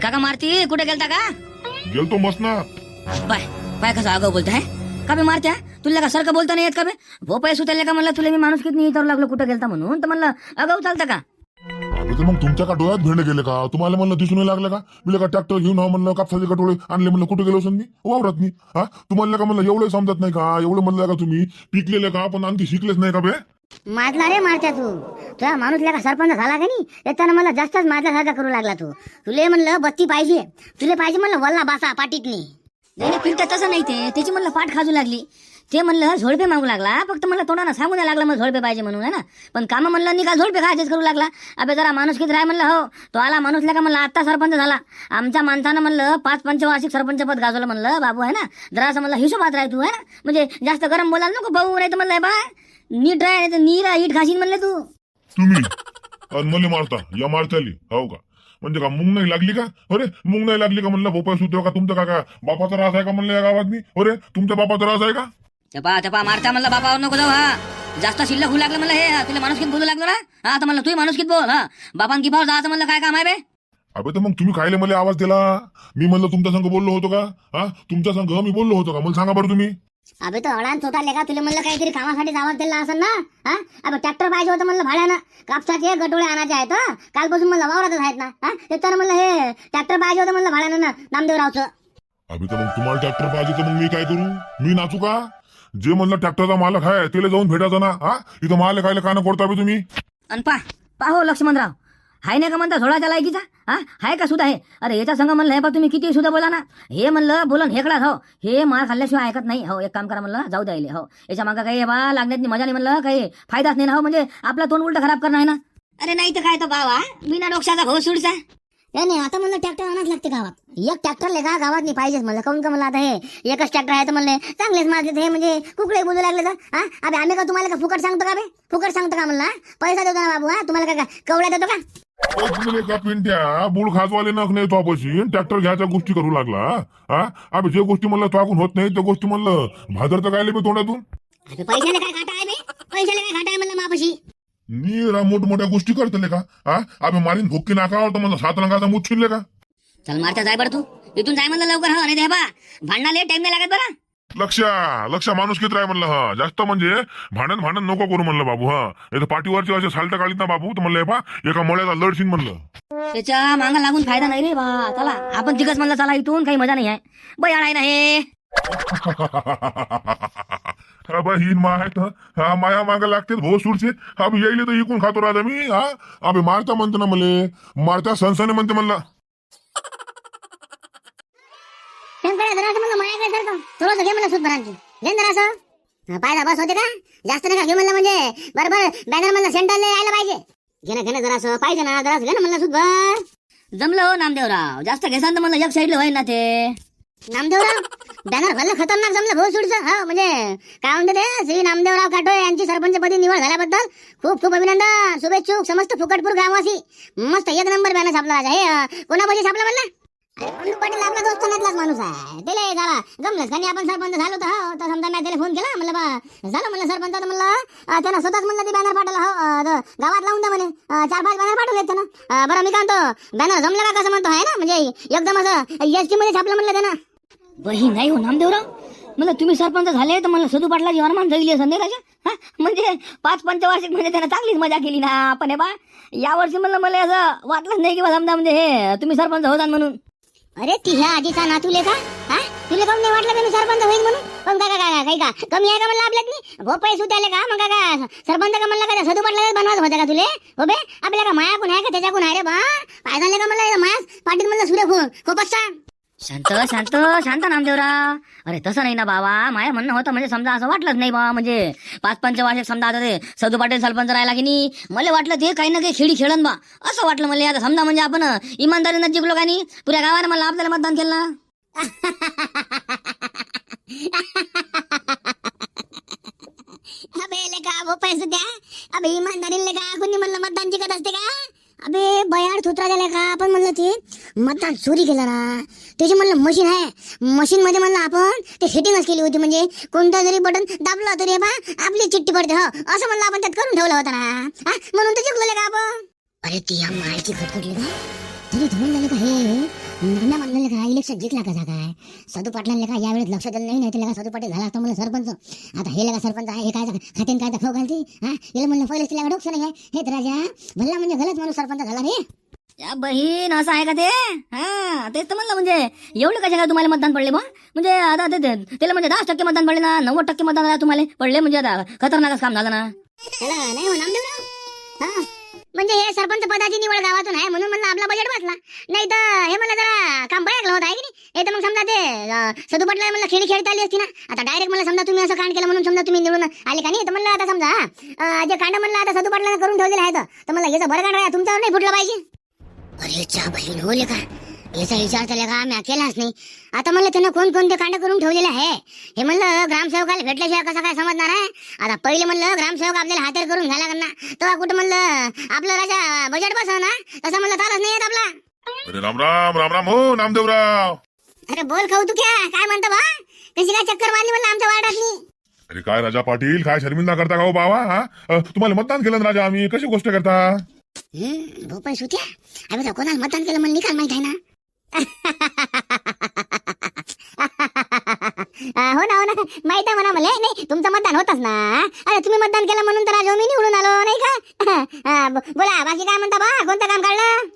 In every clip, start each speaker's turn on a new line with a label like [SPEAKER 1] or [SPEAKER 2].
[SPEAKER 1] काका मारती कुठे गेलता का?
[SPEAKER 2] गेलतो मस्त ना.
[SPEAKER 1] पाय पाय कसं आगाऊ बोलताय का बे मारत्या तुला का सारखं बोलता नाही येत का बे? भो पैसे उतरले का म्हणलं तुला मी माणूस किती नाही विचारू लागलो कुठं गेलता म्हणून तर म्हणलं आगाऊ चालतं का?
[SPEAKER 2] अबे तर मग तुमच्या का डोळ्यात भेंडे गेले का? तुम्हाला म्हणलं दिसून नाही लागलं का? मी का ट्रॅक्टर घेऊन म्हणलं कापसाचे कटोळे आणले म्हणलं कुठे गेलो मी वावरात मी. हा तुम्हाला का म्हणलं एवढं समजत नाही का? एवढं म्हणलं का तुम्ही पिकलेले का पण आणखी शिकलेच नाही का बे?
[SPEAKER 3] माजला रे मारत्या तू तुझ्या माणूसला का सरपंच झाला का नाही त्याच्यानं मला जास्तच माझ्यासारखा करू लागला तू. तुले म्हणलं बत्ती पाहिजे तुले पाहिजे म्हणलं वल्ला बासा पाटीतनी.
[SPEAKER 1] नाही पिंट तसं नाही ते त्याची म्हणलं पाठ खाजू लागली ते म्हणलं झोडपे मागू लागला फक्त मला तोंडानं सांगू नाही लागला मला झोडपे पाहिजे म्हणून आहे ना पण काम म्हणलं निकाल झोडपे खायचेच करू लागला. अबे जरा माणूस किती राय म्हणलं हो तो आला माणूसला का म्हणलं आत्ता सरपंच झाला आमच्या माणसानं म्हणलं 5 पंचवार्षिक सरपंच पद गाजवलं म्हणलं बाबू आहे ना जरा असं म्हणलं हिशोबात राह तू आहे ना म्हणजे जास्त गरम बोलायला नको भाऊ नाही तर म्हणलं बा नीट राह नाही तर नीरा इट खाशीन म्हणलं तू.
[SPEAKER 2] तुम्ही आणि मला मारता या मारताली हो का? म्हणजे का मुंग नाही लागली का? अरे मुंग नाही लागली का म्हणलं भोपाळ सुद्धा का तुमचं काका बापाचा रास आहे का म्हणलं या गावात मी? अरे तुमच्या बापाचा रास आहे का?
[SPEAKER 1] त्या मारता म्हणलं बापावर नको जाऊ हा जास्त शिल्लक होऊ लागलं म्हणलं हे तुला माणूस बोलू लागलो ना हा आता म्हणलं तू माणूस बोल हा बापान की भाव जायचं म्हणलं काय काम आहे बे?
[SPEAKER 2] अबे तर मग तुम्ही खायला मला आवाज दिला मी म्हणलं तुमच्या संघ बोललो होतो का? हा तुमच्या संघ मी बोललो होतो का? मला सांगा बरं तुम्ही.
[SPEAKER 3] अबे तो अडान छोटा का तुला म्हणलं काहीतरी कामासाठी आवाज दिला असं ना. हा अबे ट्रॅक्टर पाहिजे होतं म्हणलं भाड्यानं कापसाचे गटोळे आणायचे आहेत कालपासून म्हणलं वावरातच आहेत ना. हा त्याच्यानं म्हणलं हे ट्रॅक्टर पाहिजे होतं म्हणलं भाड्यानं ना नामदेवरावचं.
[SPEAKER 2] अबे तर मग तुम्हाला ट्रॅक्टर पाहिजे तर मग मी काय करू? मी नाचू का? जे म्हणलं ट्रॅक्टरचा मालक आहे त्याला जाऊन भेटायचं ना. हा इथं मालक खायला का न करता तुम्ही?
[SPEAKER 1] आणि पाहो लक्ष्मणराव हाय नाही का म्हणता झोळाच्या लायकीचा हा हाय का सुद्धा हे अरे याच्या संग म्हणलं हे बा तुम्ही किती सुद्धा बोला ना हे म्हणलं बोलन हेकडाच हो हे मार खाल्ल्याशिवाय ऐकत नाही हो. एक काम करा म्हणलं जाऊ द्यायले हो याच्या मागं काही बा लागण्यात मजा नाही म्हणलं काही फायदाच नाही ना हो म्हणजे आपला तोंड उलट खराब करणं आहे ना. अरे नाही तर काय तो बावा बिना डोक्षाचा भाऊ सुडचा
[SPEAKER 3] नाही आता म्हणलं ट्रॅक्टर आणाच लागते गावात. एक ट्रॅक्टर का गावात नाही पाहिजेच म्हणलं काऊन का म्हणलं आता हे एकच ट्रॅक्टर आहे तर म्हणले चांगलेच मारले हे म्हणजे कुकडे बोलू लागले तर. हा अबे आम्ही का तुम्हाला का फुकट सांगतो का बे? फुकट सांगतो का म्हणला पैसा देतो ना बाबू. हा तुम्हाला का कवड्या देतो का?
[SPEAKER 2] का पिंट्या बुळ खाजवाले नक नाही तो पैसे ट्रॅक्टर घ्यायच्या गोष्टी करू लागला. हा अबे जे गोष्टी म्हणलं तो होत नाही त्या गोष्टी म्हणलं भादरचं काय बे तोंडातून.
[SPEAKER 3] पैशाला काय घाटा आहे बे? पैशाला काय घाटा आहे म्हणलं मापाशी?
[SPEAKER 2] नीरा मोठमोठ्या गोष्टी करतले का? हा अबे मारीन भोक्की नाकावर तर म्हणलं 7 रंगाचा मूठ शिरले का?
[SPEAKER 1] चल मारता जाय बरं तू इथून जाय म्हणलं लवकर हा नाही दे बा भांडणाले टाइम नाही लागत बरं.
[SPEAKER 2] लक्ष माणूस किती राय म्हणलं. हा जास्त म्हणजे भांडण नको करू म्हणलं बाबू. हा इथं पाठीवरचे असे साल्ट काढीत ना बाबू तर म्हणलं बा एका मळ्याचा लढशीन म्हणलं.
[SPEAKER 1] त्याच्या मागा लागून फायदा नाही रे बा. चला आपण तिघच म्हणलं चला इथून काही मजा नाही आहे बयाळ आहे ना हे.
[SPEAKER 2] ही माहित हा माया माग लागते भाऊ सुडचे. अबे येईल तर इकून खातो राजा मी. हा अबे मारता म्हणते ना मले मारता सनसने म्हणते म्हणलं.
[SPEAKER 3] म्हणलं माझ्याकडे सारखं थोडंसं घे म्हणलं सूत भरांची घे जरासं पायदा बस होते का जास्त नाही का घे म्हणलं म्हणजे बरोबर बॅनर म्हणलं सेंटरला यायला पाहिजे. घे ना जरासं पाहिजे ना जरासं घे ना म्हणलं सूत भर.
[SPEAKER 1] जमलं हो नामदेवराव जास्त घेसान तर म्हणलं एक साईडला होईल ना ते.
[SPEAKER 3] नामदेवराव बॅनर भरलं खतरनाक जमलं भाऊ सुडचं. हा म्हणजे काय म्हणते ते श्री नामदेवराव काटोळे यांची सरपंचपदी निवड झाल्याबद्दल खूप खूप अभिनंदन शुभेच्छुक समस्त फुकटपूर गाववासी. मस्त 1 नंबर बॅनर छापला राजा. हे कोणापाशी छापला म्हणलं? पाटील आपला दोस्त नातलाच माणूस आहे त्याला जरा जमलंच कारण आपण सरपंच झालो तर समजा मी त्याला फोन केला म्हणलं बा झालं म्हणलं सरपंच तर म्हणलं त्यानं स्वतःच म्हणलं ते बॅनर पाठवला हो गावात लावून द्या म्हणे 4-5 बॅनर पाठवले त्यानं. बरं मी काय म्हणतो बॅनर जमलं का कसं म्हणतो आहे ना म्हणजे एकदम असं एसटी मध्ये छापलं म्हणलं त्यानं.
[SPEAKER 1] बही नाही हो नामदेवराव म्हणलं तुम्ही सरपंच झाले तर मला सदू पाटलाची अरमान जगली संधी राजा. हा म्हणजे 5 पंचवार्षिक म्हणजे त्यानं चांगलीच मजा केली ना आपण हे बा यावर्षी म्हणलं मला असं वाटलंच नाही की बा समजा म्हणजे हे तुम्ही सरपंच होता म्हणून.
[SPEAKER 3] अरे ती ह्या आजीचा नातूले का हा तुला काऊन नाही वाटलं मी सरपंच होईल म्हणून? पण काय काही का कमी आहे का म्हणलं आपल्यात भो पैसे उतारले का मग का सरपंच का म्हणलं का सदू पाटला बनवायचं होतं का तुले हो बे? आपल्या का माया कोण आहे का त्याच्या कोण आहे रे बा पाय झाले का म्हणलं माया पाटील म्हणलं सूर्य खूपच सांग.
[SPEAKER 1] शांत नामदेवराव अरे तसं नाही ना बाबा माया म्हणणं होतं म्हणजे समजा असं वाटलंच नाही बा म्हणजे 5 पंचवार्षिक समजा आता ते सदू पाटील सरपंच राहिला की नाही मला वाटलं ते काही ना काही खेळी खेळन बा असं वाटलं मला. आता समजा म्हणजे आपण इमानदारीनं जिंकलो का नाही पुऱ्या गावाने मला आपल्याला मतदान केलं ना.
[SPEAKER 3] अबे लेका भो पैसे द्या अबे इमानदारीने का कोणी म्हणलं मतदान जिंकत असते का? अबे बयाड थोत्रा झाला का आपण म्हणलं ते मतदान चोरी केलं ना त्याची म्हणलं मशीन आहे मशीन मध्ये म्हणलं आपण ते सेटिंगच केली होती म्हणजे कोणता जरी बटन दाबलं तरी बा आपली चिठ्ठी पडते हो असं म्हणलं आपण त्यात करून ठेवलं होतं ना म्हणून तर जिंकलो का आपण. अरे ती या मायची खटखटली का तरी म्हणलं का हे पुन्हा म्हणलं का इलेक्शन जिंकला कसा काय सदू पाटलांना का यावेळेस लक्ष दिलं नाही तर सदू पाटील झाला असता म्हणलं सरपंच. आता हे लगा सरपंच आहे हे काय खात्यान काय खाऊ घालते हा याला म्हणलं पहिलेच तिला डोकं नाही आहे हे तर राजा भल्ला म्हणजे गलत माणूस सरपंच झाला रे.
[SPEAKER 1] या बहीण असं आहे का ते? हा तेच तर म्हणलं म्हणजे एवढं कशा काय तुम्हाला मतदान पडले मग म्हणजे आता त्याला म्हणजे 10% मतदान पडले ना 90% मतदान तुम्हाला पडले म्हणजे आता खतरनाकच काम झालं ना.
[SPEAKER 3] त्याला नाही हो नामदेवराव हा म्हणजे हे सरपंच पदाची निवड गावातून आहे म्हणून म्हणलं आपला बजेट बसला नाही तर हे मला जरा काम बळकलं होतं आहे की नाही. हे तर मग समजा ते सदू पाटला म्हणलं खेळी खेळता आली असती ना. आता डायरेक्ट मला समजा तुम्ही असं कांड केलं म्हणून समजा तुम्ही निवडून आले का नाही तर म्हणलं आता समजा जे कांड म्हणलं आता सदू पाटलाने करून ठेवलेलं आहे तर म्हणलं याचं बरं कांड तुमच्यावर नाही फुटलं पाहिजे. अरे चा बहीण हो का याचा विचार त्याला का आम्ही केलाच नाही. आता म्हणलं त्यानं कोणकोणते कांड करून ठेवलेले आहे हे म्हणलं ग्रामसेवकाला भेटल्याशिवाय कसं काय समजणार आहे. आता पहिले म्हणलं ग्रामसेवक आपल्याला हातेर करून घ्यायला करणार तेव्हा कुठं म्हणलं आपलं राजा बजेट बसव ना तसं म्हणलं चालच नाही येत आपला.
[SPEAKER 2] अरे राम राम राम राम हो नामदेवराव.
[SPEAKER 3] अरे बोल खाऊ तू काय म्हणतो बा कशी काय चक्कर मारली म्हणलं आमच्या वार्डातली.
[SPEAKER 2] अरे काय राजा पाटील काय शर्मिंदा करता का हो बाबा हा तुम्हाला मतदान केलं ना राजा आम्ही कशी गोष्ट करता.
[SPEAKER 3] भोपाळ सुट्या अरे कोणाला मतदान केलं म्हणून निकाल माहित आहे ना. हो ना माहित आहे म्हणा मला नाही तुमचं मतदान होतच ना. अरे तुम्ही मतदान केलं म्हणून तर आज मी निवडून आलो नाही का. बोला बाकी काय म्हणता बा कोणतं काम काढलं.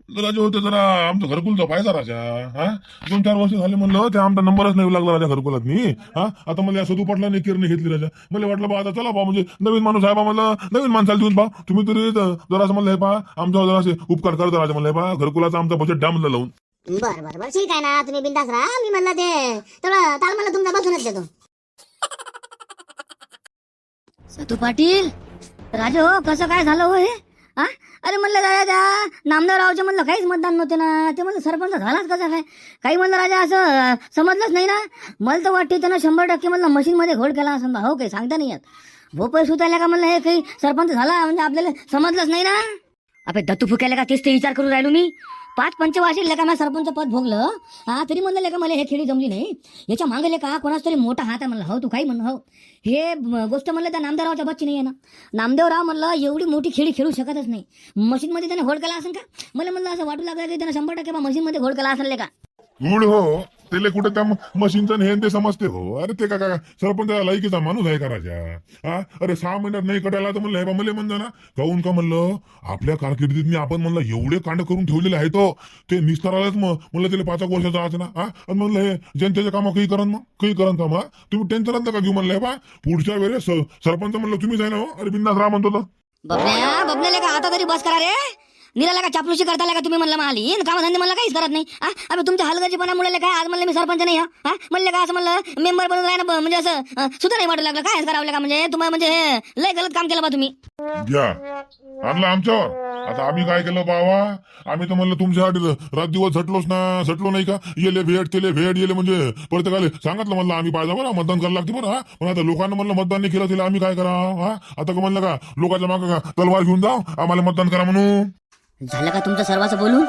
[SPEAKER 2] राजा होते जरा आमचं घरकुलचा फायदा राजा हा 2-4 वर्ष झाले म्हणलं ते आमचा नंबरच नाही लागला राजा घरकुलात मी हा. आता मला या सदू पाटलाने किरणे घेतली राजा मला वाटलं बा आता चला बा म्हणजे नवीन माणूस आहे बा म्हणलं नवीन माणसाला देऊन बा तुम्ही तरी जरासं म्हणलं हे पा आमच्यावर जरासे उपकार करता राजा म्हणलं हे पा घरकुलाचा आमचा बजेट द्या म्हणलं लावून.
[SPEAKER 3] बरं ठीक आहे ना तुम्ही बिंदास राहा मी म्हणलं ते तेवढं ताल म्हणलं तुमचा बसूनच देतो.
[SPEAKER 1] सतू पाटील राजा हो कसं काय झालं हो हे हा. अरे म्हणलं राजा नामदेवरावचे म्हणलं काहीच मतदान नव्हते ना ते म्हणलं सरपंच झालाच कसा काय काही म्हणलं राजा असं समजलंच नाही ना. मला तर वाटते त्यानं 100% म्हणलं मशीनमध्ये घोड केला असं हो काही सांगता नाही येत. भोपाळ सुटायला का म्हणलं हे काही सरपंच झाला म्हणजे आपल्याला समजलंच नाही ना. अबे दत्तू फुकायला का तेच ते विचार करून राहिलो मी. 5 पंचवार्षिक लेखा मला सरपंच पद भोगलं हा तरी म्हणलं लेखा मला हे खेळी जमली नाही. याच्या मागे लेखा कोणाच तरी मोठा हात आहे म्हणलं हो तू काही म्हण हो. हे गोष्ट म्हणलं त्या नामदेवरावच्या बच्ची नाही आहे ना. नामदेवराव म्हणलं एवढी मोठी खेळी खेळू शकतच नाही. मशीनमध्ये त्याने घोड केला असेल का मला म्हणलं असं वाटू लागलं की त्यानं 100% मशीनमध्ये घोड केला असेल लेखा.
[SPEAKER 2] गुड हो त्याला कुठे त्या मशीनचं हे ते समजते हो. अरे ते का सरपंच लायकीचा माणूस आहे का राजा हा. अरे 6 महिन्यात नाही कटायला तर म्हणलं हे बा मला म्हणलं ना काहून का म्हणलं आपल्या कारकिर्दीत आपण म्हणलं एवढे कांड करून ठेवलेले आहेत ते निस्तारालाच म्हणलं त्याला 5 वर्षाचा आज ना हा. आणि म्हणलं हे जनतेचे काम काही करण मग काही करण का मग तुम्ही टेन्शन नका घेऊ म्हणलं हे बा पुढच्या वेळेस सरपंच म्हणलं तुम्ही जाय ना हो. अरे बिंदास राहा म्हणतो तर
[SPEAKER 1] बबल्या का आता तरी बस करा रे. निराला का चापलुशी करता का तुम्ही म्हणलं माली कामधंदे म्हणलं काहीच करत नाही. अबे तुमच्या हलगर्जीपणामुळे काय आज म्हणलं मी सरपंच नाही हा म्हणलं का असं म्हणलं मेंबर बनून राहणं म्हणजे असं सुद्धा नाही वाटू लागलं काय करावं का म्हणजे तुम्हाला म्हणजे हे लय गलत काम केलं बा तुम्ही.
[SPEAKER 2] घ्या आणलं आमच्यावर आता आम्ही काय केलं बावा आम्ही तर म्हणलं तुमच्यासाठी रात दिवस झटलो नाही का येले भेट तेले भेट येले म्हणजे प्रत्येकाले सांगितलं म्हणलं आम्ही पाहिजे बरं मतदान करायला लागते बरं हा. पण आता लोकांना म्हणलं मतदान नाही केलं तिला आम्ही काय करा हा. आता का म्हणलं का लोकांच्या मागं का तलवार घेऊन जाऊ आम्हाला मतदान करा म्हणून.
[SPEAKER 1] झालं का तुमचं सर्वांचं बोलून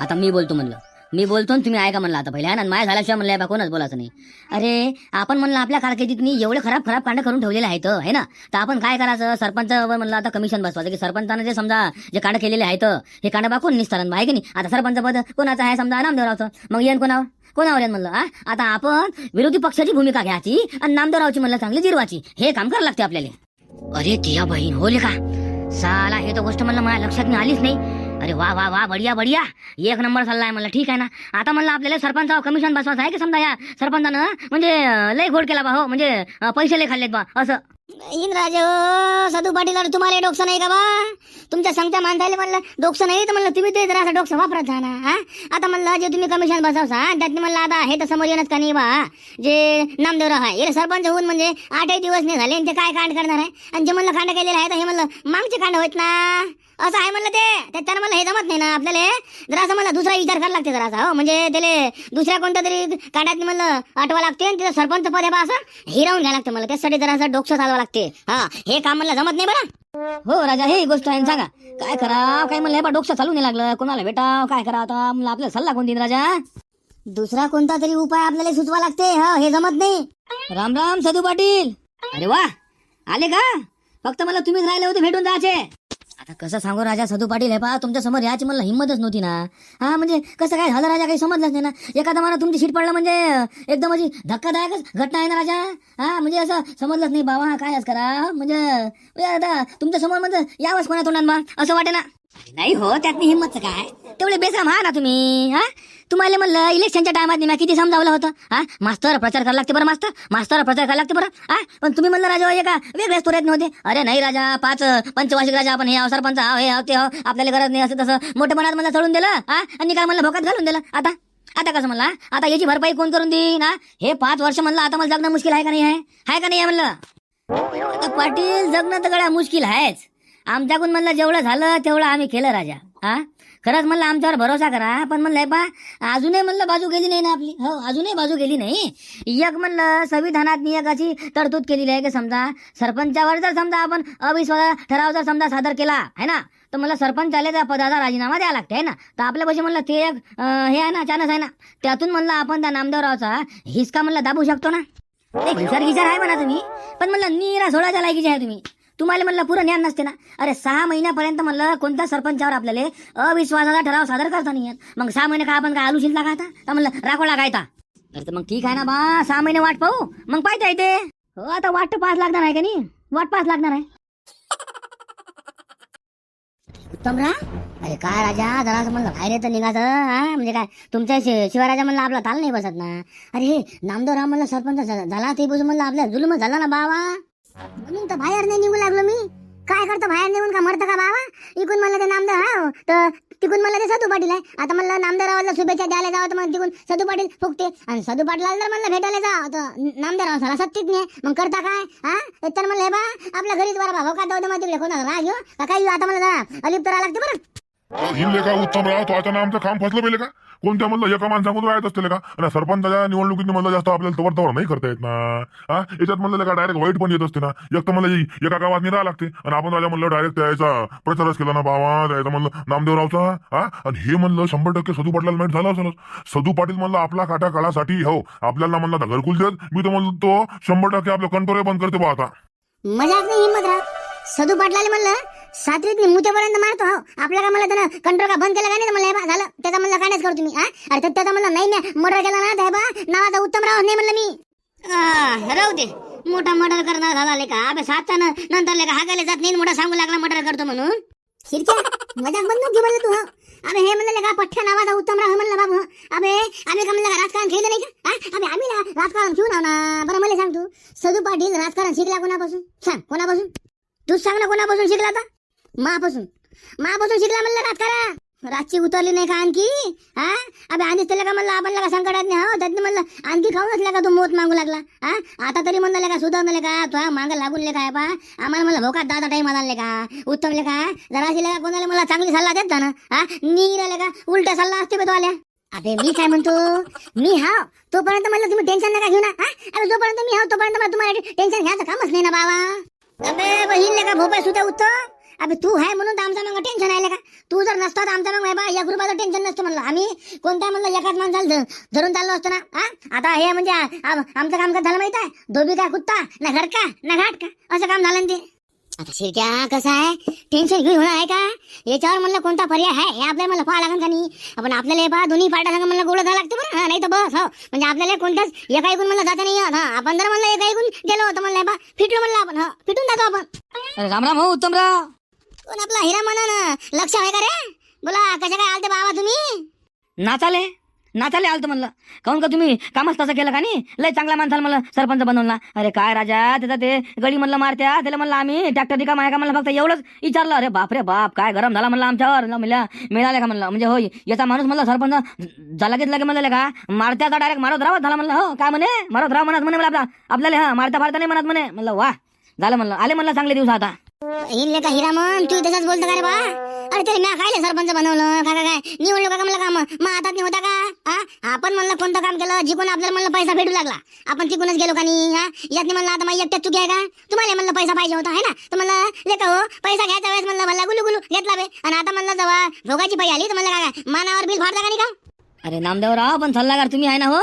[SPEAKER 1] आता मी बोलतो म्हणलं मी बोलतो तुम्ही ऐका म्हणलं आता पहिले आणि माया झाल्याशिवाय म्हणलं बा कोणच बोलायचं नाही. अरे आपण म्हणलं आपल्या कारकिर्दीत एवढे खराब कांड करून ठेवलेले आहेत है ना. तर आपण काय करायचं सरपंच म्हणलं आता कमिशन बसवायचं की सरपंचाने जे समजा जे कांड केलेले आहेत हे कांड बा कोण निस्तारण आहे की नाही. आता सरपंच पद कोणाचं आहे समजा नामदेवरावचं मग येण कोणावर येण म्हणलं हा. आता आपण विरोधी पक्षाची भूमिका घ्यायची आणि नामदेवरावची म्हणलं चांगली जिरवाची हे काम करावं लागते आपल्याला. अरे तिया बहीण होले का साला हे तर गोष्ट म्हणलं माझ्या लक्षात नाही आलीच नाही. अरे वा वा वा बढिया 1 नंबर चाललाय म्हणलं ठीक आहे ना. आता म्हणलं आपल्याला सरपंचावर कमिशन बसवायचं आहे की समजा या सरपंचानं म्हणजे लय घोड केला बा हो म्हणजे पैसे लय खाल्लेत बा असं.
[SPEAKER 3] इंद्राज सदू पाटील तुम्हाला डोकं नाही का बा तुमच्या सांगत्या माणसाला म्हणलं डोकं नाही तर म्हणलं तुम्ही ते जरा असं डोकं वापरत जा ना हा. आता म्हणलं जे तुम्ही कमिशन बसवसा त्यात म्हणलं आता हे तर समोर येणंच का नाही बा जे नामदेवराव आहे हे सरपंच होऊन म्हणजे 8 दिवस नाही झाले आणि ते काय कांड करणार आहे. आणि जे म्हणलं कांड केलेलं आहे हे म्हणलं मागचे कांड होत ना असं आहे म्हणलं ते त्यानं मला हे जमत नाही ना. आपल्याला जरा असं मला दुसरा विचार करायला लागते जरा हो म्हणजे त्याला दुसऱ्या कोणत्या तरी कांडात म्हणलं आठवा लागते आणि तिथं सरपंच पद आहे बा असं हिरावून घ्यायला लागतं मला त्यासाठी जरा असं डोकं चालवावं लागते हा. हे काम म्हणलं जमत नाही बरं.
[SPEAKER 1] हो राजा हे गोष्ट आहे सांगा काय करा काय म्हणलं बा डोकं चालू नाही लागलं कोणाला भेटा काय करा आता म्हणलं आपल्याला सल्ला कोण देईन राजा.
[SPEAKER 3] दुसरा कोणता तरी उपाय आपल्याला सुचवा लागते हा हे जमत नाही.
[SPEAKER 1] राम राम सदू पाटील. अरे वा आले का फक्त मला तुम्हीच राहिले होते भेटून जायचे. आता कसं सांगू राजा सदू पाटील हे पहा तुमच्या समोर याची मला हिंमतच नव्हती ना. हा म्हणजे कसं काय झालं राजा काही समजलंच नाही ना. एखादा मला तुमची सीट पडलं म्हणजे एकदम अशी धक्कादायकच घटना आहे ना राजा. हा म्हणजे असं समजलंच नाही बाबा काय आज करा म्हणजे आता तुमच्या समोर म्हणजे यावंच कोणा तोंडात बा असं वाटे ना. नाही हो त्यात हिंमतचं काय तेवढे बेसम हा ना तुम्ही. हा तुम्हाला म्हणलं इलेक्शनच्या टायमात मी किती समजावलं होतं. हा मास्तर प्रचार करायला लागते बरं मास्तर प्रचार करायला लागते बरं. हा पण तुम्ही म्हणलं राजा एका वेगळ्याच तोऱ्यात नव्हते. अरे नाही राजा 5 पंचवार्षिक राजा आपण हे सरपंच हे ते आपल्याला गरज नाही असं तसं मोठेपणात मला चढून दिलं. हा आणि काय म्हणलं भोकात घालून दिलं. आता कसं म्हणला आता याची भरपाई कोण करून देईन. हे 5 वर्ष म्हणलं आता मला जगणं मुश्किल आहे का नाही आहे का नाही म्हणलं. आता पाटील जगणं तर गड्या मुश्किल आहेच. आमच्याकडून म्हणलं जेवढं झालं तेवढं आम्ही केलं राजा. हा खरंच म्हणलं आमच्यावर भरोसा करा. पण म्हणलंय बा अजूनही म्हणलं बाजू गेली नाही ना आपली. हो अजूनही बाजू गेली नाही. एक म्हणलं संविधानात मी एक अशी तरतूद केलेली आहे की समजा सरपंचावर जर समजा आपण अविश्वास ठराव जर समजा सादर केला आहे ना तर मला सरपंचाला त्या पदाचा राजीनामा द्यावा लागते आहे ना. तर आपल्यापाशी म्हणलं ते एक हे आहे ना चानस आहे ना. त्यातून म्हणलं आपण त्या नामदेवरावचा हिसका म्हणलं दाबू शकतो ना. एक विचार आहे म्हणा तुम्ही पण म्हणलं नीरा सोडायच्या लायकीचे आहे तुम्ही. तुम्हाला म्हणलं पुरं ज्ञान नसते ना. अरे 6 महिन्यापर्यंत म्हणलं कोणत्या सरपंचावर आपल्याला अविश्वासाचा ठराव सादर करता नाही येत. मग 6 महिने का आपण काय आलू शिल्लक आता का म्हणलं राखो लागायचा. तर मग ठीक आहे ना बा 6 महिने वाट पाहू मग पाहता येते. हो आता वाट 5 लागणार आहे का नाही वाट 5 लागणार आहे.
[SPEAKER 3] उत्तमरा अरे काय राजा जरा म्हणलं बाहेर येतं निघाचं. हा म्हणजे काय तुमच्या शिवाराजा म्हणलं आपला ताल नाही बसत ना. अरे हे नामदेवराव म्हणलं सरपंच झाला ते बसून म्हणलं आपल्या जुलूम झाला ना बाबा म्हणून तर बाहेर नाही निघू लागलो मी. काय करतो बाहेर निघून का मरतं का बाबा. इकून म्हणलं ते नामदेव हा तर तिकून म्हणलं ते सदू पाटील आहे. आता म्हणलं नामदेवरावाला शुभेच्छा द्यायला जावं तर मग तिकून सदू पाटील फुकते आणि सदू पाटलाला जर म्हणलं भेटायला जा तर नामदेवराव झाला सत्तीच नाही. मग करता काय हा तर म्हणलं हे बा आपल्या घरीच बरं भाऊ का दौड मग तिकडे कोणाला राग घेऊ का काही आता मला जरा अलिप्त राहा लागते बरं.
[SPEAKER 2] हिंदे का उत्तमराव तो आता आमचं काम फसलं पाहिजे का. कोणत्या म्हणलं एका माणसामधून राहत असते का. आणि सरपंचाच्या निवडणुकीत म्हणलं जास्त आपल्याला तवर नाही करता येत ना. हा याच्यात म्हणलं का डायरेक्ट वाईट पण येत असते ना. एक तर म्हणलं एका गावात नाही राहा लागते आणि आपण राजा म्हणलं डायरेक्ट त्याचा प्रचारच केला ना बाबा त्याचा म्हणलं नामदेवरावचा. हा आणि हे म्हणलं 100% सदू पाटलाला माहित झालं असं. सदू पाटील म्हणलं आपला काटा काळासाठी हो आपल्याला म्हणलं आता घरकुल देत. मी तर म्हणलं तो 100% आपलं कंटोरे बंद करते बा आता.
[SPEAKER 3] मजाक नाही हिंमत राहा. सदू पाटलाले म्हणलं सात्रीत मुतेपर्यंत मारतो. हो आपल्या का मला त्यानं कंट्रोल का बंद केला का नाही म्हणलं हे बा झालं त्याचा म्हणलं काढायच करतो तुम्ही. हा अरे त्याचा म्हणलं नाही मी मर्डर केला ना त्या बा नावाचा उत्तमराव नाही म्हणलं मी. राहू दे मोठा मर्डर करणार झाला लेका. अबे 7च्या नंतर लेका हागायला जात नाही मोठा सांगू लागला मर्डर करतो म्हणून. शिरक्या मजाक बंद नको म्हणलं तू. हो अबे हे म्हणलं का पठ्ठ्या नावाचा उत्तमराव हे म्हणलं बाबू. अबे आम्ही का म्हणलं राजकारण खेळलं नाही का. अबे आम्ही ना राजकारण घेऊन ना. बरं मला सांग तू सदू पाटील राजकारण शिकला कोणापासून सांग कोणापासून. तूच सांग ना कोणापासून शिकला आता. मापासून शिकला म्हणलं राजकारण. रातची उतरली नाही का आणखी. हा अबे आधीच त्याला का म्हणलं आपण का संकटात नाही. हो त्यातनं म्हणलं आणखी खाऊनच का तू मोत मागू लागला. हा आता तरी म्हणलं का सुधारले का तुला माग लागून काय बा आम्हाला म्हणलं भोकात दादा टाइम आला का उत्तमले का जराशी का कोणाला मला चांगली सल्ला देत ना. हा निघाले का उलट्या सल्ला असते बे तो आल्या. अबे मी काय म्हणतो मी हाव तोपर्यंत म्हणलं तुम्ही टेन्शन नका घेऊ ना. अबे जोपर्यंत मी हाव तोपर्यंत मला तुम्हाला टेन्शन घ्यायचं कामच नाही ना बाबा. अबे बहीण का भोपाय सुद्धा उत्तम. अबे तू आहे म्हणून तर आमच्या मग टेन्शन आहे का. तू जर नसता तर आमच्या मग बा 1 रुपयाचं टेन्शन नसतं म्हणलं. आम्ही कोणत्या म्हणलं एकाच माणसाला धरून चाललो असतो ना. हा आता हे म्हणजे आमचं काम काय झालं माहित आहे. धोबी का कुत्ता ना घर का ना घाट का असं काम झालं ते. आता शिरक्या कसं आहे टेन्शन घेऊन होणार आहे का. याच्यावर म्हणलं कोणता पर्याय आहे हे आपल्याला मला पाहा लागेल का नाही. आपण आपल्याला पहा दोन्ही पार्टा सांगा म्हणलं गोळा झाला लागते बरं. नाही तर बस हो म्हणजे आपल्याला कोणताच एका ऐकून म्हणलं जाता नाही. हा आपण जर म्हणलं एका ऐकून गेलो होतं म्हणलं बा फिटलो म्हणलं आपण हा फिटून जातो आपण.
[SPEAKER 1] राम राम हो उत्तमराव.
[SPEAKER 3] कोण आपला हिरा म्हणून लक्ष आहे का रे. बोला कशा काय आलते बाबा तुम्ही.
[SPEAKER 1] नाचाले आलतो म्हणलं काऊन का तुम्ही कामच तसं केलं का नाही. लय चांगला माणसाला मला सरपंच बनवला. अरे काय राजा त्याचा ते गडी म्हणलं मारत्या त्याला म्हणलं आम्ही ट्रॅक्टर रिकामा आहे का म्हणलं फक्त एवढंच विचारलं. अरे बाप रे बाप काय गरम झाला म्हणलं आमच्यावर. म्हणलं मिळाले का म्हणलं म्हणजे होय याचा माणूस म्हणलं सरपंच झाला घेतला की म्हणलं का मारत्याचा डायरेक्ट मारत राहत झाला म्हणलं. हो काय म्हणे मारत राह म्हणत म्हणे मला आपल्याला हा मारता फारता नाही म्हणत म्हणे. म्हणलं वा झालं म्हणलं आले म्हणलं चांगले दिवस आता.
[SPEAKER 3] हिनले का हिरा म्हण तू तसंच बोलतो का रे बा. अरे तरी मी काय सरपंच बनवलं का काय निवडलो का म्हणलं काम मग हातात नाही होता का. हा आपण म्हणलं कोणतं काम केलं जिकून आपल्याला म्हणलं पैसा भेटू लागला आपण तिकूनच गेलो का नाही. हा यात म्हणलं आता माझी एकट्यात चुकी आहे का. तुम्हाला म्हणलं पैसा पाहिजे होता है ना तर म्हणलं लेका हो पैसा घ्यायचा वेळेस म्हणलं भल्ला गुलू गुलू घेतला बे आणि आता म्हणलं जेव्हा भोगाची पाई आली तर म्हणलं काय मानावर बिल फाडता का नाही का.
[SPEAKER 1] अरे नामदेवराव पण सल्लागार तुम्ही आहे ना हो.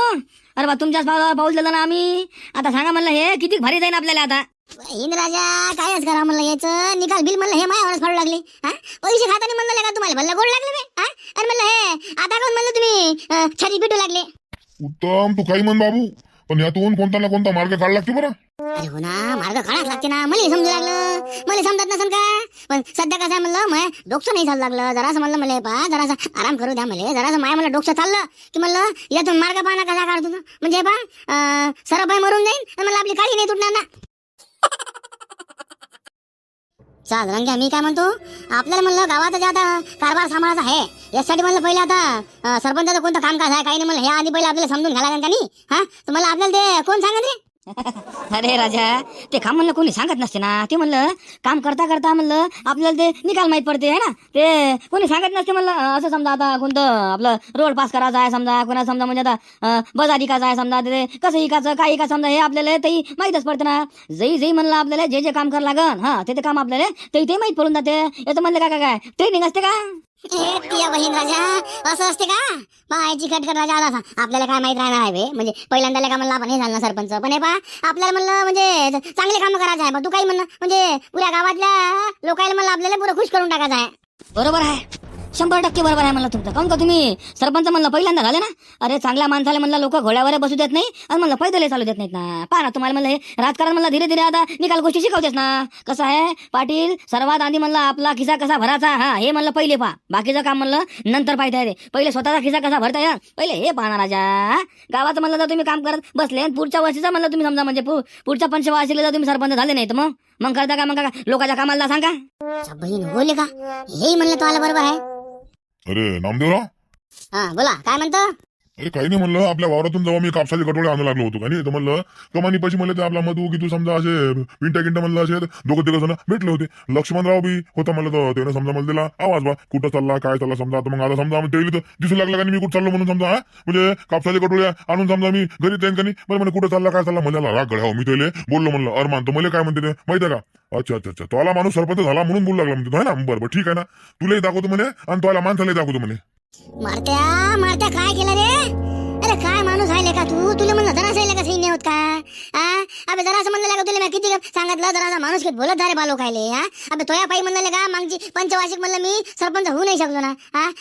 [SPEAKER 1] अरे बा तुमच्याच पाऊल दिलं ना आम्ही. आता सांगा म्हणलं हे किती भारी जाईन आपल्याला आता.
[SPEAKER 3] इंद्राजा कायच करा म्हणलं याचं निकाल बिल म्हणलं हे मायावरच फाडू लागले. हा पैसे खाताना म्हणलं का तुम्हाला भल्ला गोड लागले बे? हा अरे म्हणलं हे आता कोण म्हणलं तुम्ही छरी पिटू लागले.
[SPEAKER 2] उत्तम तू काही म्हण बाबू, पण यातून कोणता ना कोणता मार्ग काढला लागते बरं.
[SPEAKER 3] अरे हो ना मार्ग काढाच लागते ना. मला समजू लागलं, मला समजत नसेल का. पण सध्या कसं आहे म्हणलं मग डोकं नाही चालू लागलं. जरासं म्हणलं मला पहा जरासा आराम करू द्या मला. जरासं माया मला डोकं चाललं की म्हणलं यातून मार्ग पाहणं कसा काढतो ना. म्हणजे पहा सरळ पाय मरून जाईल आणि मला आपली काळी नाही तुटणार ना. चाल रंग्या मी काय म्हणतो, आपल्याला म्हणलं गावाचा जे आता कारभार सांभाळायचा आहे यासाठी म्हणलं पहिले आता सरपंचाचं कोणतं कामकाज आहे काही नाही म्हणलं हे आधी पहिले आपल्याला समजून घ्यायला लागेल का नाही. हा तुम्हाला आपल्याला ते कोण सांगत रे.
[SPEAKER 1] अरे राजा, ते काम म्हणलं कोणी सांगत नसते ना. ते म्हणलं काम करता करता म्हणलं आपल्याला ते निकाल माहित पडते आहे ना. ते कोणी सांगत नसते म्हणलं. असं समजा आता कोणतं आपलं रोड पास करायचं आहे समजा, कोणा समजा म्हणजे आता बजार इकायचं आहे समजा, ते कसं इकायचं काय इका समजा हे आपल्याला ते माहीतच पडतं ना. जई म्हणलं आपल्याला जे काम करावं लागन हा ते काम आपल्याला ते माहीत पडून जाते. याचं म्हणलं काय काय काय ट्रेनिंग असते का.
[SPEAKER 3] बहीण राजा असं असते का. पाहायची खटखट राजा आला आपल्याला काय माहित राहणार आहे बे. म्हणजे पहिल्यांदा का म्हणलं आपण हे झालं ना सरपंच, पण हे पहा आपल्याला म्हणलं म्हणजे चांगले काम करायचं आहे. तू काही म्हणणं म्हणजे पुऱ्या गावातल्या लोकांना म्हणलं आपल्याला पुरं खुश करून टाकायचं आहे.
[SPEAKER 1] बरोबर आहे, 100% बरोबर आहे म्हणलं तुमचं. काऊन का तुम्ही सरपंच म्हणलं पहिल्यांदा झाले ना. अरे चांगल्या माणसाला म्हणलं लोक घोड्यावर बसू देत नाही आणि म्हणलं पैदल चालू देत नाहीत ना. पहा ना तुम्हाला म्हणलं हे राजकारण म्हणलं धीरे धीरे आता निकाल गोष्टी शिकवतेस ना. कसं आहे पाटील, सर्वात आधी म्हणलं आपला खिसा कसा भरायचा हा हे म्हणलं पहिले पहा. बाकीचं काम म्हणलं नंतर पाहता येते. पहिले स्वतःचा खिसा कसा भरता येईल पहिले हे पाहणार राजा. गावाचं म्हणलं जर तुम्ही काम करत बसले आणि पुढच्या वर्षीचा म्हणलं तुम्ही समजा म्हणजे पुढच्या पंचवार्षिकला जर तुम्ही सरपंच झाले नाही तर मग करता का मग का लोकांच्या कामाला सांगा.
[SPEAKER 3] बहीण बोलले का हे म्हणलं तो आला बरोबर आहे.
[SPEAKER 2] अरे नामदेवराव,
[SPEAKER 3] हा बोला काय म्हणतो.
[SPEAKER 2] अरे काही नाही म्हणलं आपल्या वावरातून जेव्हा मी कापसाचे गटोळे आणू लागलो होतो का नाही, तर म्हणलं कमानी पैसे म्हणलं ते आपला मधू की तू समजा असे पिंटा म्हणलं असे दोघं तिघं जण भेटले होते. लक्ष्मणराव बी होता म्हणलं तर त्याने समजा मला दिला आवाज बा कुठं चालला काय चालला समजा. आता मग आता समजा आम्ही तर दिसू लागला का मी कुठं चाललो म्हणून समजा. म्हणजे कापसाचे गटोळे आणून समजा मी घरी येईन का नाही मला म्हणे कुठं चालला काय चालला. मला राग गळ्या हो मी त्याला बोललो म्हणलं अरमान तो मला काय म्हणते ते माहिती आहे का. अच्छा अच्छा अच्छा, तो आला माणूस सरपंच झाला म्हणून बोलू लागला म्हणते ना. बरोबर ठीक आहे ना, तुलाही दाखवतो म्हणे आणि तो आला माणसालाही दाखवतो म्हणे.
[SPEAKER 3] मारत्या काय केलं रे. अरे काय माणूस आहे का तू. तुला म्हणलं जरा आहे का सही नाही होत का. अबे जरा असं म्हणलं का तुला किती सांगितलं जरा माणूस घेत बोलत झाले बालो खायले. अबे तोया पायी म्हणलं का मागची पंचवार्षिक म्हणलं मी सरपंच होऊ नाही शकलो ना.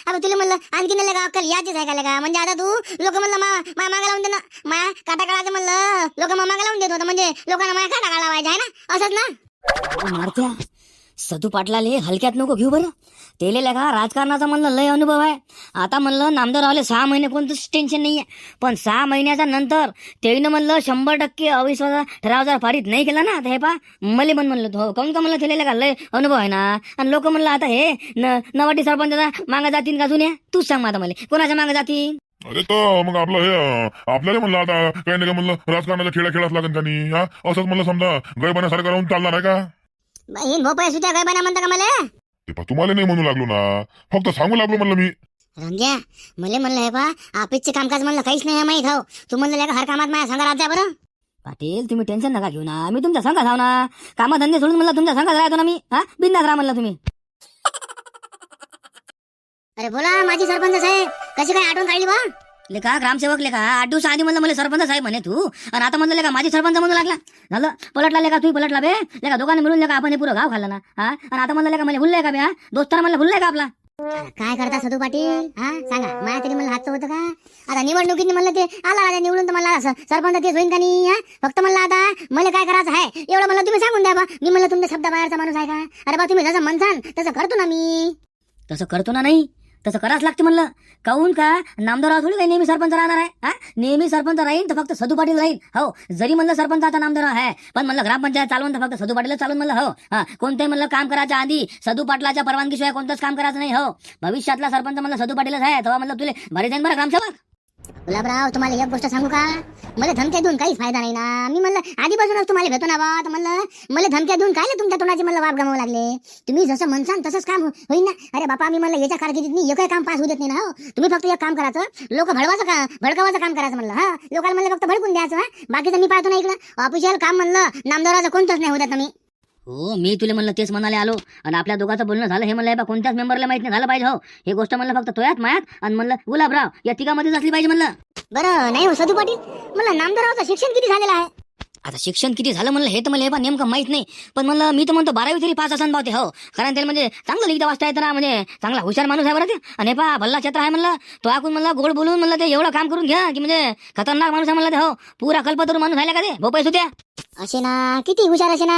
[SPEAKER 3] अबे तुला म्हणलं आणखी नाही का अक्कल याचीच आहे का. म्हणजे आता तू लोक म्हणलं मागा लावून दे ना. माया काटा काढायचं म्हणलं लोक मागा लावून देत होतं. म्हणजे लोकांना माया काटा काढावायचा आहे ना असंच ना.
[SPEAKER 1] मारत्या सदू पाटलाले हलक्यात नको घेऊ बरं. तेलेल्या का राजकारणाचा म्हणलं लय अनुभव आहे. आता म्हणलं नामदाररावले 6 महिने कोणतंच टेन्शन नाहीये. पण 6 महिन्याच्या नंतर त्यानं म्हणलं 100% अविश्वासा ठराव जर पारित नाही केला ना तर हे पा मले म्हणलं हो काऊन का म्हणलं तेलेल्या का लय अनुभव आहे ना. आणि लोक म्हणलं आता हे नवाटी सरपंचाचा मागा जातीन का जुन्या. तूच सांग आता मला कोणाच्या मागा जातीन.
[SPEAKER 2] अरे तर मग आपलं हे आपल्याला म्हणलं आता काही नाही का म्हणलं राजकारणाचा खेळाच लागेल का नाही. असंच म्हणलं समजा गैबाण्यासारखं राहून चालणार आहे का.
[SPEAKER 3] बहीण भोपाळ सुद्धा काय बना म्हणता का मला.
[SPEAKER 2] ते तुम्हाला नाही म्हणू लागलो ना, फक्त सांगू लागलो म्हणलं मी.
[SPEAKER 3] रंग्या मले म्हणलं हे पा ऑफिसचे कामकाज म्हणलं काहीच नाही माहीत हो. तू म्हणलं का हर कामात माझ्या संघ राहत्या बरं.
[SPEAKER 1] पाटील तुम्ही टेन्शन नका घेऊ ना. मी तुमच्या संघात आहो ना. कामधंदे सोडून म्हणलं तुमच्या संघात राहतो ना मी. बिंदास राहा म्हणलं तुम्ही.
[SPEAKER 3] अरे बोला माझी सरपंच साहेब कशी काय आठवण काढली बा.
[SPEAKER 1] लेका ग्रामसेवक लेका 8 दिवस आधी म्हणलं मला सरपंच साहेब म्हणे तू. आणि आता म्हणलं लेका माझी सरपंच म्हणू लागला. झालं पलटला लेका तू पलटला बे. लेका दोघांनी मिळून लेका आपण हे पुरं गाव खाल्लं ना. आणि आता म्हणलं लेका मला भुललंय का बे. दोस्ताना म्हणलं भुललंय का आपला.
[SPEAKER 3] काय करता सदू पाटील सांगा माझ्या तरी म्हणलं हातचं होतं का. आता निवडणुकीत म्हणलं ते आला राजा निवडून तर मला सरपंच तेच होईन का नाही. फक्त म्हणलं आता मला काय करायचं आहे एवढं म्हणलं तुम्ही सांगून द्या बा. मी म्हणलं तुमच्या शब्दाबाहेरचा माणूस आहे का. अरे बा तुम्ही जसं म्हणसान तसं करतो ना मी.
[SPEAKER 1] तसं करतो ना नाही तसं करावंच लागते म्हणलं. काहून का नामदार थोडी काही नेहमी सरपंच राहणार आहे. नेहमी सरपंच राहील तर फक्त सदू पाटील राहील. हो जरी म्हणलं सरपंच आता नामदार आहे पण म्हणलं ग्रामपंचायत चालवून तर फक्त सदू पाटील चालून म्हणलं. हो कोणत्याही म्हणलं काम करायच्या आधी सदू पाटलाच्या परवानगीशिवाय कोणतंच काम करायचं नाही. हो भविष्यातला सरपंच म्हणलं सदू पाटीलच आहे. तेव्हा म्हणलं तुला भारी जाईन बरं ग्रामसेवक.
[SPEAKER 3] गुलाबराव तुम्हाला एक गोष्ट सांगू का. मला धमक्या देऊन काहीच फायदा नाही ना. मी म्हणलं आधीपासूनच तुम्हाला भेटतो ना बा. तर म्हणलं मला धमक्या देऊन काय तुमच्या तोंडाची म्हणलं वाप गमावू लागले. तुम्ही जसं म्हणसान तसंच काम होईल ना. अरे बापा मी म्हणलं याच्या कारकिर्दीत मी एकही काम पास होऊ देत नाही ना. हो तुम्ही फक्त एक काम करायचं लोक भडकावाचं काम करायचं म्हणलं. लोकांना म्हणलं फक्त भडकून द्यायचं. बाकीचं मी पाहतो ना इकडं ऑफिशियल काम म्हणलं नामदाराचं कोणतंच नाही होत मी.
[SPEAKER 1] हो मी तुला म्हणलं तेच म्हणाले आलो. आणि आपल्या दोघांचं बोलणं झालं हे म्हणलं बा कोणत्याच मेंबरला माहित नाही झालं पाहिजे. हो हे गोष्ट म्हणलं फक्त तोयात मायात आणि म्हणलं गुलाबराव या तिघामध्येच असली पाहिजे म्हणलं.
[SPEAKER 3] बरं नाही हो सदू पाटील म्हणलं नामदाराचं शिक्षण किती झालेलं आहे.
[SPEAKER 1] आता शिक्षण किती झालं म्हणलं हे तर मला हे पण नेमकं माहित नाही, पण म्हणलं मी तर म्हणतो 12वी तरी पास असन पावते. हो, कारण त्याला म्हणजे चांगलं लिहिता वाचता येतं ना, म्हणजे चांगला हुशार माणूस आहे बरं ते. आणि पहा भल्ला क्षेत्र आहे म्हणलं, तो ऐकून म्हणलं गोड बोलून म्हणलं ते एवढं काम करून घ्या की म्हणजे खतरनाक माणूस आहे म्हणलं ते. हो, पुरा कल्पतरू माणूस आहे का ते भोपाई सुद्या.
[SPEAKER 3] असे ना किती हुशार असे ना,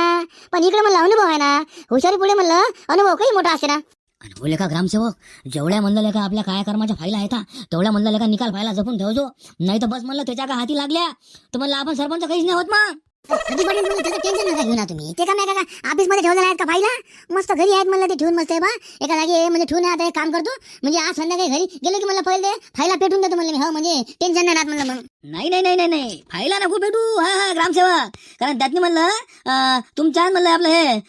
[SPEAKER 3] पण इकडे म्हणलं अनुभव आहे ना, हुशारी पुढे म्हणलं अनुभव काही मोठा असे ना.
[SPEAKER 1] आणि हो लेखा ग्रामसेवक, जेवढ्या म्हणलं लेखा आपल्या काय कर्माच्या फायला आहेत तेवढ्या म्हणलं लेखा निकाल फायला जपून ठेवजो, नाही तर बस म्हणलं त्याच्या का हाती लागल्या तर म्हणलं आपण सरपंच काहीच नाही होत मग.
[SPEAKER 3] कधी पडेल म्हणलं त्याचं टेन्शन नका घेऊ ना तुम्ही. ते का नाही का ऑफिस मध्ये ठेवलेले आहेत का फायला, मस्त घरी आहेत म्हणलं ते ठेवून मस्त आहे बा एका जागी म्हणजे ठेवून आता एक काम करतो, म्हणजे आज संध्याकाळी घरी गेलो की मला पहिले फायला पेटून देतो म्हणलं मी. हो, म्हणजे टेन्शन नाही राहत म्हणलं मग.
[SPEAKER 1] नाही नाही नाही नाही नाही, फायला नको भेटू. हा ग्रामसेवक, कारण त्यातनी म्हणलं तुमच्या म्हणलं आपलं हे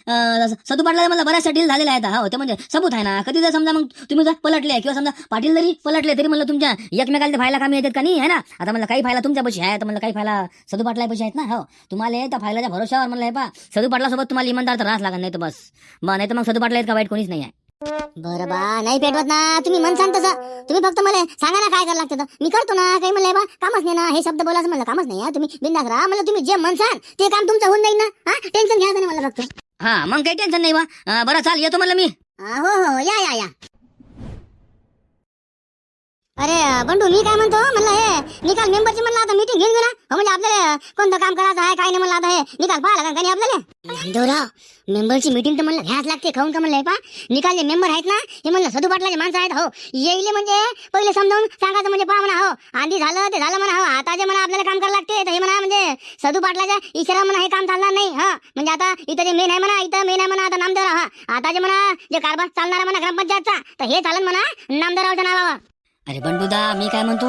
[SPEAKER 1] सदू पाटला म्हणलं बऱ्याचशा डील झालेल्या आहेत. हो, ते म्हणजे सबूत आहे ना. कधी जर समजा मग तुम्ही जर पलटले किंवा समजा पाटील जरी पलटले तरी म्हणलं तुमच्या एकमेकाला ते फायला कामी येतात का नाही, आहे ना. आता म्हणलं काही फायला तुमच्या पैसे आहेत, म्हणलं काही फायला सदू पाटला पैसे आहेत ना. हो, तुम्हाला त्या फायलाच्या भरोशावर म्हणलं हे पा सदू पाटला सोबत तुम्हाला इमानदार तर राहत लागत, नाही तर बस नाही तर मग सदू पाटला का वाईट कोणीच नाही आहे.
[SPEAKER 3] बरं बा, नाही पेटवत ना तुम्ही म्हणसान तसं. तुम्ही फक्त मला सांगा ना काय करायला लागतं तर मी करतो ना. काही म्हणलं बा कामच नाही ना, हे शब्द बोलायचं म्हणलं कामच नाही. तुम्ही बिंदास राहा म्हणलं, तुम्ही जे म्हणसान ते काम तुमचं होऊन जाईल ना. हा, टेन्शन घ्यायचं नाही मला फक्त.
[SPEAKER 1] हा, मग काही टेन्शन नाही बा. बरं चाल, येतो म्हणलं मी.
[SPEAKER 3] हो हो, या या या. अरे बंडू, मी काय म्हणतो म्हणलं हे निकाल मेंबरची म्हणलं आता मीटिंग घेऊन घेऊ ना. हो, म्हणजे आपल्याला कोणतं काम करायचं आहे काय नाही म्हणलं आता हे निकाल पाहायला का नाही आपल्याला. देवराव, मेंबरची मीटिंग तर म्हणलं घ्यायच लागते. खाऊन का म्हणलं हे पा निकाल जे मेंबर आहेत ना हे म्हणलं सदू पाटलाचे माणसं आहेत. हो, येईल म्हणजे पहिले समजावून सांगायचं म्हणजे पहा म्हणा. हो, आधी झालं ते झालं म्हणा. हो, आता जे म्हणा आपल्याला काम करायला लागते तर हे म्हणा म्हणजे सदू पाटलाच्या इशारा म्हणा हे काम चालणार नाही. हा, म्हणजे आता इथं जे मेन आहे म्हणा, इथं मेन आहे म्हणा आता नामदेवराव. हा, आता जे म्हणा जे कारभार चालणार म्हणा ग्रामपंचायतचा तर हे चालन म्हणा नामदेवरावच्या नावावर.
[SPEAKER 1] अरे बंडूदा, मी काय म्हणतो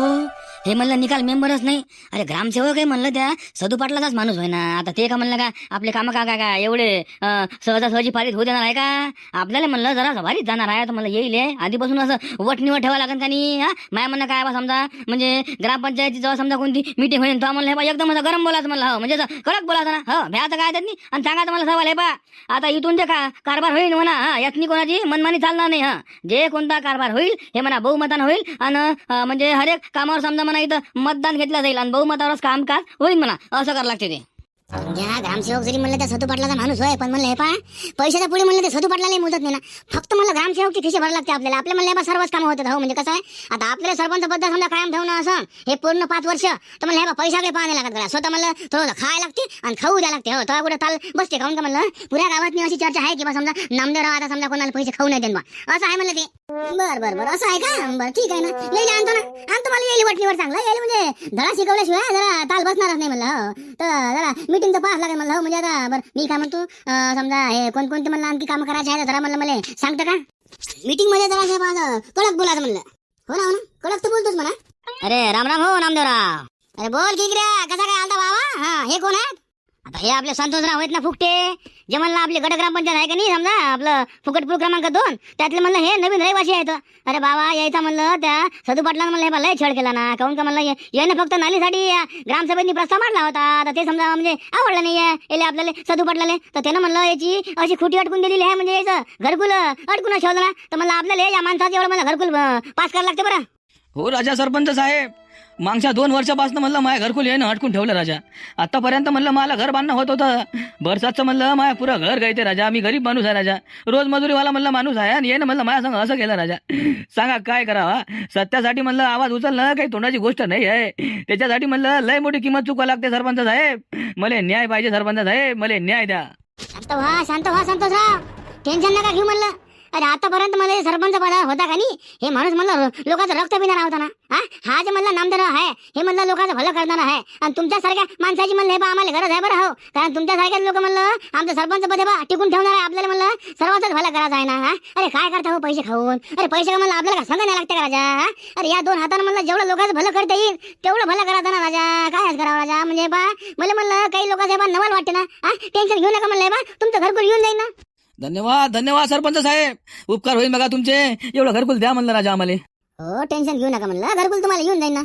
[SPEAKER 1] हे म्हणलं निकाल मेंबरच नाही, अरे ग्रामसेवक आहे म्हणलं त्या सदू पाटलाचाच माणूस होय ना. आता ते का म्हणलं का आपले काम का एवढे सहजासहजी पारित होऊ देणार आहे का. आपल्याला म्हणलं जरा भारीत जाणार आहे तर म्हणलं येईल आधीपासून असं वटणीवर ठेवा लागेल का नाही. हा, माय म्हणणं काय बा समजा म्हणजे ग्रामपंचायती जेव्हा समजा कोणती मीटिंग होईल तेव्हा म्हणलं हे बा एकदम असं गरम बोलायचं म्हणलं. हो, म्हणजे असं कडक बोलायचं ना. हो, भ्याचं काय त्यात नाही. आणि सांगायचं मला सवाल हे बा आता इथून जे कारभार होईल म्हणा. हा, यातनी कोणाची मनमानी चालणार नाही. हा, जे कोणता कारभार होईल हे म्हणा बहुमतानं होईल आणि म्हणजे हरेक कामावर समजा म्हणा इथं मतदान घेतलं जाईल आणि बहुमतावरच कामकाज होईल म्हणा. असं करावं लागते ते.
[SPEAKER 3] ग्रामसेवक जरी म्हणलं त्या सदू पाटलाचा माणूस होय, पण म्हणलं हे पा पैशाच्या पुढे म्हणलं ते सदू पाटलाला मुदत नाही ना. फक्त म्हणलं ग्रामसेवकची खिशे भरायला लागते आपल्याला. आपल्या म्हणलं सर्वच कामं होतात. हो, म्हणजे कसं आहे आता आपल्याला सरपंच पद समजा कायम ठेवणं असं हे पूर्ण 5 वर्ष तर म्हणलं हे पैसा काही पाहायला लागत करा. स्वतः म्हणलं थोडं खायला लागते आणि खाऊ द्या लागते. हो, तेव्हा कुठे ताल बसते खाऊन का म्हणलं. पुऱ्या गावात अशी चर्चा आहे की बा समजा नामदेवराव आता समजा कोणाला पैसे खाऊ नाही देन बा, असं आहे म्हणलं ते. बरं बरं बरं, असं आहे का. बरं ठीक आहे ना, येईल आणतो ना. आणतो मला येईल वटणीवर चांगला येईल म्हणजे धडा शिकवल्याशिवाय जरा ताल बसणारच नाही म्हणलं. हो, तर जरा मीटिंगचं पास लागेल म्हणलं. हो, म्हणजे आता बरं मी काय म्हणतो समजा हे कोणकोणते म्हणलं आणखी कामं करायचे आहे जरा म्हणलं मला सांगतं का. मीटिंग मध्ये जरा माझं कडक बोलायचं म्हणलं. हो ना कडक तर बोलतोच म्हणा. अरे राम राम. हो नामदेवराव. अरे बोल की कसा काय आलता बाबा. हा, हे कोण आहेत. आता हे आपले संतोषराव आहेत ना फुकटे, जे म्हणलं आपली गड ग्रामपंचायत आहे का नाही समजा आपलं फुकटपूर क्रमांक 2 त्यातले म्हणलं हे नवीन रहिवासी आहेत. अरे बाबा यायचा म्हणलं त्या सदू पाटलानं म्हणलं हे लय छळ केला ना. काहून का म्हणलं याने फक्त नालीसाठी ग्रामसभेनी प्रस्ताव मांडला होता तर ते समजा म्हणजे आवडला नाही याले आपल्याला सदू पाटलाले. तर त्यानं म्हणलं याची अशी खुटी अटकून दिलेली आहे म्हणजे याचं घरकुल अटकून ठेवलं ना. तर म्हणलं आपल्याला या माणसाचं एवढं मला घरकुल पास करायला लागते बरं.
[SPEAKER 4] हो राजा सरपंच साहेब, मागच्या 2 वर्षापासून म्हणलं माझ्या घरकुल यानं अटकून ठेवलं राजा. आतापर्यंत म्हणलं मला घर बांधणं होत होतं. बरसातचं म्हणलं माझ्या पुरं घर गायते राजा. मी गरीब माणूस आहे राजा, रोज मजुरीवाला म्हणलं माणूस आहे आणि यानं म्हणलं माझ्या संग असं केलं राजा. सांगा काय करावा. सत्यासाठी म्हणलं आवाज उचलणं काही तोंडाची गोष्ट नाही आहे. त्याच्यासाठी म्हणलं लय मोठी किंमत चुका लागते सरपंच साहेब. मला न्याय पाहिजे सरपंच साहेब, मला न्याय द्या.
[SPEAKER 3] शांत व्हा संतोषराव, टेन्शन नका घेऊ म्हणलं. अरे आतापर्यंत मला सरपंच पद होता का नाही. हे माणूस म्हणलं लोकांचं रक्त पिणारा होता ना. हा जे म्हणलं नामदेवराव आहे हे म्हणलं लोकांचं भलं करणार आहे. आणि तुमच्यासारख्या माणसाची म्हणलं हे बा आम्हाला गरज आहे बरं. हो, कारण तुमच्यासारख्या लोक म्हणलं आमचं सरपंच पद बा टिकून ठेवणार आहे. आपल्याला म्हणलं सर्वांच भलं करायचं आहे ना. अरे काय करता हो पैसे खाऊन. अरे पैसे का म्हणलं आपल्याला का सांगा नाही लागते का राजा. अरे या 2 हातानं म्हणलं जेवढं लोकांचं भलं करता येईल तेवढं भलं करायचं ना राजा. काय करावं राजा म्हणजे बा मला म्हणलं काही लोकांचं बा नवल वाटते ना. टेन्शन घेऊ नका म्हणलं बा तुमचं घरकुल येऊन जाईल ना.
[SPEAKER 4] धन्यवाद धन्यवाद सरपंच साहेब, उपकार होईल बघा तुमचे. एवढं घरकुल द्या म्हणलं राजा आम्हाला.
[SPEAKER 3] हो, टेन्शन घेऊ नका म्हणलं घरकुल तुम्हाला येऊन जाईल ना.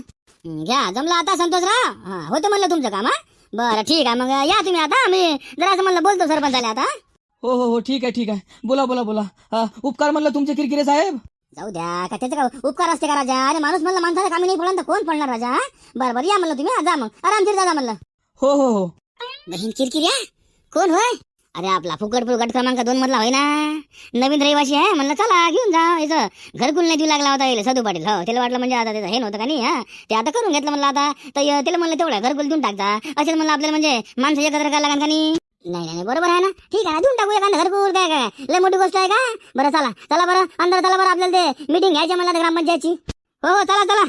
[SPEAKER 3] घ्या जमलं आता संतोषराव. हा, होतं म्हणलं तुमचं काम. बरं ठीक आहे, मग या तुम्ही आता. मी जरा असं म्हणलं बोलतो सरपंचाला आता.
[SPEAKER 4] हो हो हो ठीक आहे ठीक आहे, बोला बोला बोला. उपकार म्हणलं तुमचे किरकिरे साहेब.
[SPEAKER 3] जाऊ द्या का त्याचं का उपकार असते का राजा. अरे माणूस म्हणलं माणसाला कामी नाही पडलं तर कोण पडणार राजा. बरं बरं या म्हणलं तुम्ही जा मग आरामशीर जा म्हणलं.
[SPEAKER 4] हो हो हो.
[SPEAKER 3] बहीण किरकिऱ्या कोण होय? अरे आपला फुकटपूर गट क्रमांक 2 मधला होय ना, नवीन रहिवासी आहे. म्हणलं चला घेऊन जा. याचं घरकुल नाही देऊ लागला होता याला सदू पाटील. हो त्याला वाटलं म्हणजे आता त्याचं हे नव्हतं का नाही. हा ते आता करून घेतलं म्हणलं आता. तर त्याला म्हणलं तेवढं घरकुल देऊन टाकता. असेल म्हणलं आपल्याला म्हणजे माणसं एकत्र करायला लागेल का नाही. नाही बरोबर आहे ना. ठीक आहे ना, देऊन टाकू एखादं घरकुल. काय लय मोठी गोष्ट आहे का. बरं चला चला बरं अंदर चला बरं, आपल्याला ते मीटिंग घ्यायची म्हणलं ग्रामपंचायतची. हो चला चला.